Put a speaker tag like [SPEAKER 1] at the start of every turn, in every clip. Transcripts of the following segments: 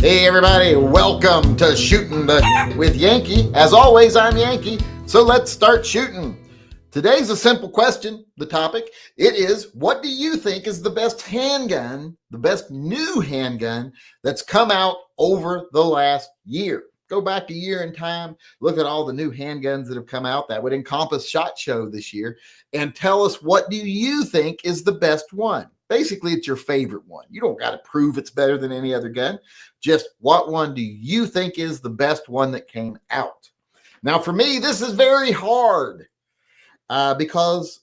[SPEAKER 1] Hey everybody, welcome to Shooting the with Yankee. As always, I'm Yankee, so let's start shooting. Today's a simple question, the topic. It is, what do you think is the best handgun, the best new handgun that's come out over the last year? Go back a year in time, look at all the new handguns that have come out. That would encompass SHOT Show this year, and tell us, what do you think is the best one? Basically, it's your favorite one. You don't got to prove it's better than any other gun. Just what one do you think is the best one that came out? Now, for me, this is very hard because,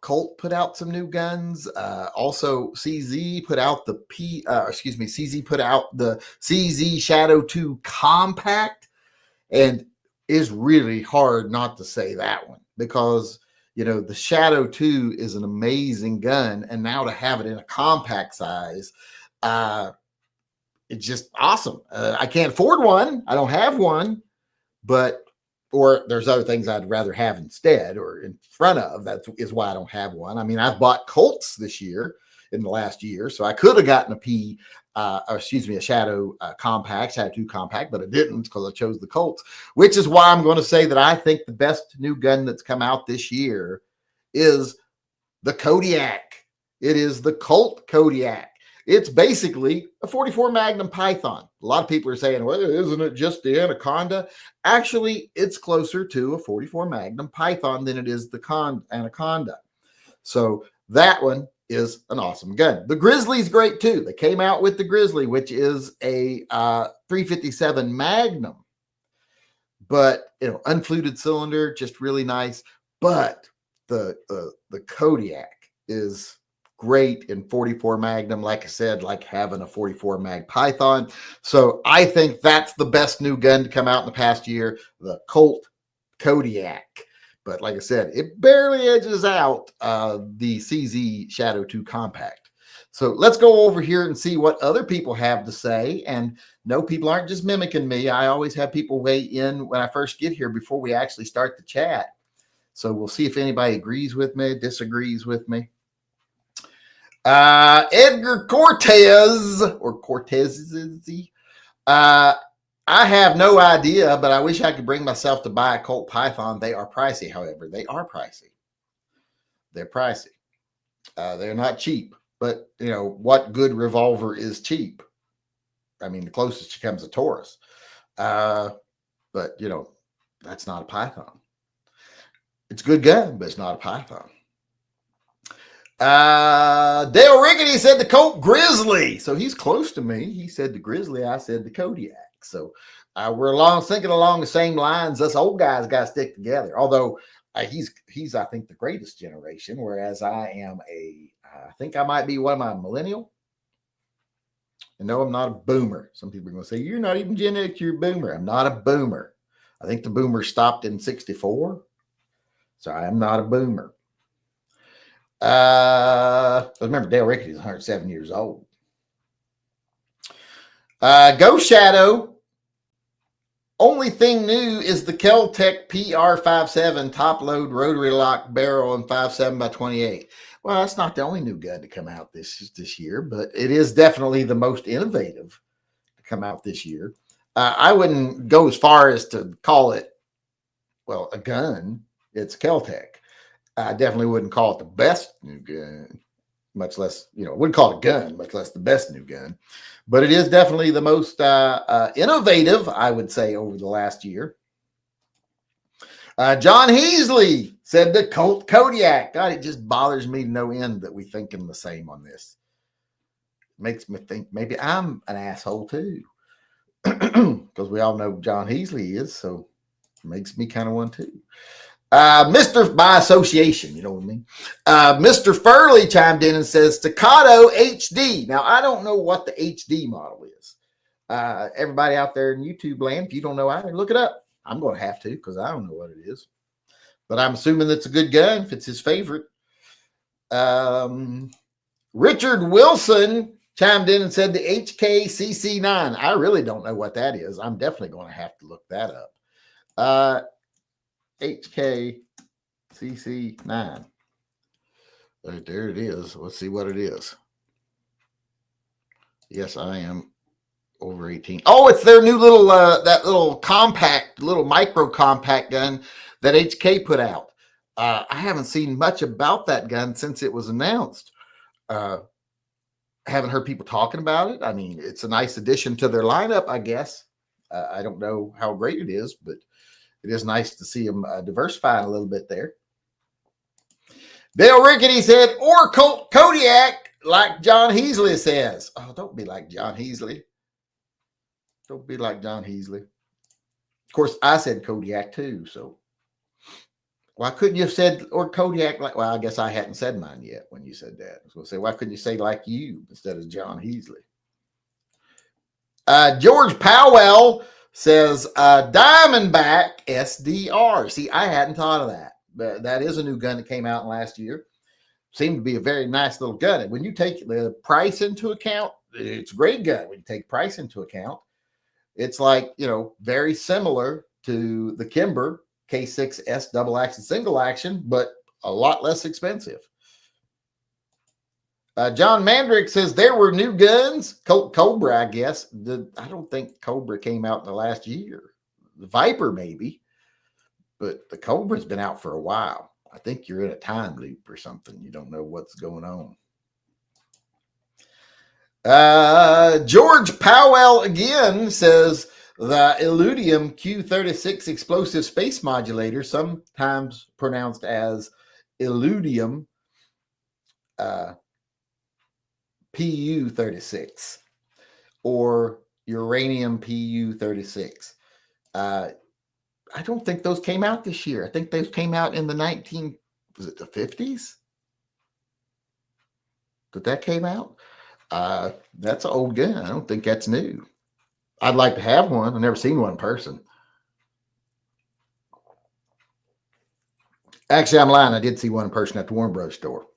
[SPEAKER 1] Colt put out some new guns. Also, CZ put out CZ put out the CZ Shadow 2 Compact, and is really hard not to say that one because the Shadow 2 is an amazing gun, and now to have it in a compact size, it's just awesome. I can't afford one. I don't have one, or there's other things I'd rather have instead or in front of. That is why I don't have one. I mean, I've bought Colts this year in the last year, so I could have gotten a Shadow Compact, Shadow 2 Compact, but I didn't because I chose the Colts, which is why I'm going to say that I think the best new gun that's come out this year is the Kodiak. It is the Colt Kodiak. It's basically a 44 Magnum Python. A lot of people are saying, well, isn't it just the Anaconda? Actually, it's closer to a 44 Magnum Python than it is the Anaconda. So that one is an awesome gun. The Grizzly's great too. They came out with the Grizzly, which is a 357 Magnum, but unfluted cylinder, just really nice. But the Kodiak is great in 44 Magnum, like I said, like having a 44 Mag Python. So I think that's the best new gun to come out in the past year, the Colt Kodiak. But like I said, it barely edges out the CZ Shadow 2 Compact. So let's go over here and see what other people have to say. And no, people aren't just mimicking me. I always have people weigh in when I first get here before we actually start the chat. So we'll see if anybody agrees with me, disagrees with me. Edgar Cortez or Cortez. I have no idea, but I wish I could bring myself to buy a Colt Python. They are pricey, however. They are pricey. They're pricey. They're not cheap, but what good revolver is cheap? I mean, the closest she comes a Taurus. But that's not a Python. It's a good gun, but it's not a Python. Dale Rickety said the Colt Grizzly. So he's close to me. He said the Grizzly. I said the Kodiak. So we're thinking along the same lines. Us old guys got to stick together. Although he's I think the greatest generation, whereas I am I think I might be what am I, millennial? And no, I'm not a boomer. Some people are going to say, you're not even Gen X, you're a boomer. I'm not a boomer. I think the boomer stopped in 64. So I am not a boomer. Remember, Dale Rickety is 107 years old. Go Shadow. Only thing new is the Kel-Tec PR57 top load rotary lock barrel and 5.7x28. Well, that's not the only new gun to come out this year, but it is definitely the most innovative to come out this year. I wouldn't go as far as to call it, a gun. It's Kel-Tec. I definitely wouldn't call it the best new gun, much less, wouldn't call it a gun, much less the best new gun. But it is definitely the most innovative, I would say, over the last year. John Heasley said the Colt Kodiak. God, it just bothers me to no end that we thinking the same on this. Makes me think maybe I'm an asshole too. Because we all know John Heasley is, so it makes me kind of one too. Mr. by association, you know what I mean? Mr. Furley chimed in and says Staccato HD. Now, I don't know what the HD model is. Everybody out there in YouTube land, if you don't know either, look it up. I'm going to have to because I don't know what it is. But I'm assuming it's a good gun if it's his favorite. Richard Wilson chimed in and said the HKCC9. I really don't know what that is. I'm definitely going to have to look that up. HKCC9. There it is. Let's see what it is. Yes, I am over 18. Oh, it's their new little that little compact, little micro compact gun that HK put out. I haven't seen much about that gun since it was announced. Haven't heard people talking about it. I mean, it's a nice addition to their lineup, I guess. I don't know how great it is, but it is nice to see them diversifying a little bit there. Bill Rickety said, or Kodiak, like John Heasley says. Oh, don't be like John Heasley. Don't be like John Heasley. Of course, I said Kodiak too, so why couldn't you have said or Kodiak? Like, well, I guess I hadn't said mine yet when you said that. I was going to say, why couldn't you say like you instead of John Heasley? George Powell says Diamondback SDR. See, I hadn't thought of that, but that is a new gun that came out last year. Seemed to be a very nice little gun. And when you take the price into account, it's a great gun. When you take price into account, it's like, very similar to the Kimber K6S double action, single action, but a lot less expensive. John Mandrick says there were new guns. Cobra, I guess. I don't think Cobra came out in the last year. The Viper, maybe. But the Cobra's been out for a while. I think you're in a time loop or something. You don't know what's going on. George Powell again says the Illudium Q36 explosive space modulator, sometimes pronounced as Illudium PU36 or uranium PU36. I don't think those came out this year. I think those came out in the 50s? Did that came out? That's an old gun. I don't think that's new. I'd like to have one. I've never seen one in person. Actually, I'm lying. I did see one in person at the Warren Bros. Store.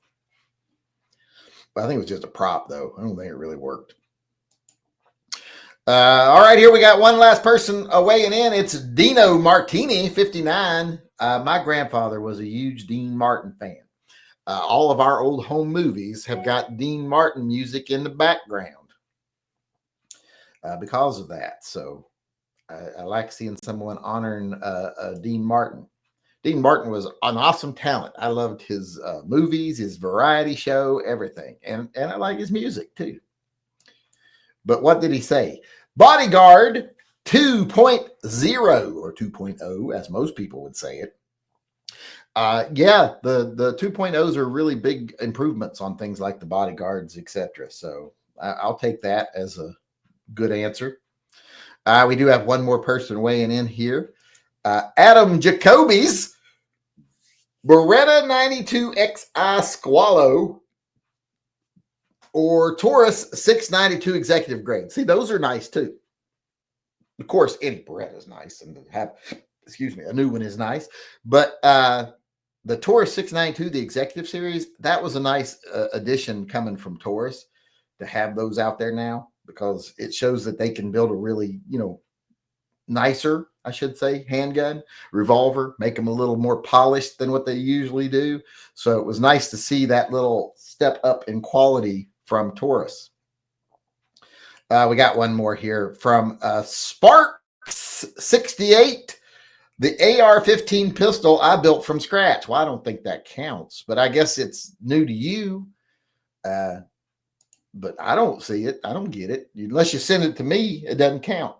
[SPEAKER 1] But I think it was just a prop, though. I don't think it really worked. All right, here we got one last person weighing in. It's Dino Martini, 59. My grandfather was a huge Dean Martin fan. All of our old home movies have got Dean Martin music in the background because of that. So I like seeing someone honoring Dean Martin. Dean Martin was an awesome talent. I loved his movies, his variety show, everything. And I like his music too. But what did he say? Bodyguard 2.0 or 2.0, as most people would say it. Yeah, the 2.0s are really big improvements on things like the bodyguards, etc. So I'll take that as a good answer. We do have one more person weighing in here. Adam Jacoby's Beretta 92XI Squallow or Taurus 692 executive grade. See, those are nice too. Of course, any Beretta is nice, and to have, a new one is nice. But the Taurus 692, the executive series, that was a nice addition coming from Taurus to have those out there now, because it shows that they can build a really, nicer, I should say, handgun, revolver, make them a little more polished than what they usually do. So it was nice to see that little step up in quality from Taurus. We got one more here from Sparks 68. The AR-15 pistol I built from scratch. Well, I don't think that counts, but I guess it's new to you. But I don't see it. I don't get it. Unless you send it to me, it doesn't count.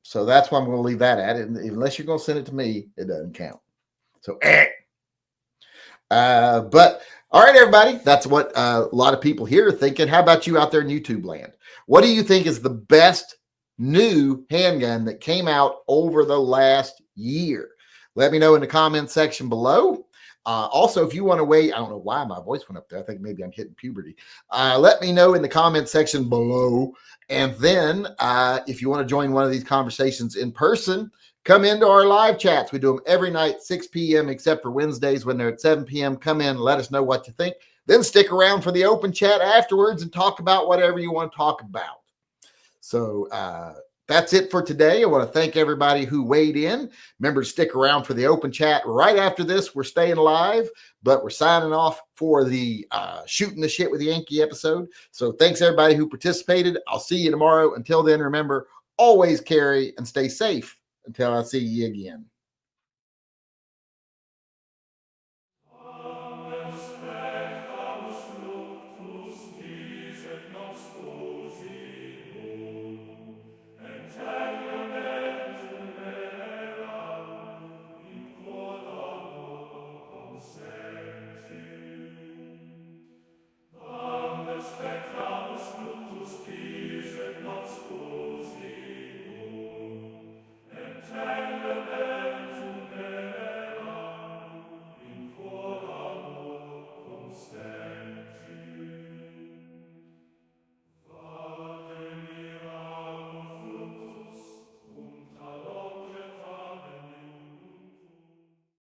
[SPEAKER 1] So that's why I'm going to leave that at it. Unless you're going to send it to me, it doesn't count. So, but all right, everybody, that's what a lot of people here are thinking. How about you out there in YouTube land? What do you think is the best new handgun that came out over the last year? Let me know in the comment section below. Also, if you want to weigh, I don't know why my voice went up there. I think maybe I'm hitting puberty. Let me know in the comment section below. And then if you want to join one of these conversations in person, come into our live chats. We do them every night, 6 p.m., except for Wednesdays when they're at 7 p.m. Come in, let us know what you think. Then stick around for the open chat afterwards and talk about whatever you want to talk about. So That's it for today. I want to thank everybody who weighed in. Remember to stick around for the open chat right after this. We're staying live, but we're signing off for the Shooting the Shit with Yankee episode. So thanks everybody who participated. I'll see you tomorrow. Until then, remember, always carry and stay safe until I see you again.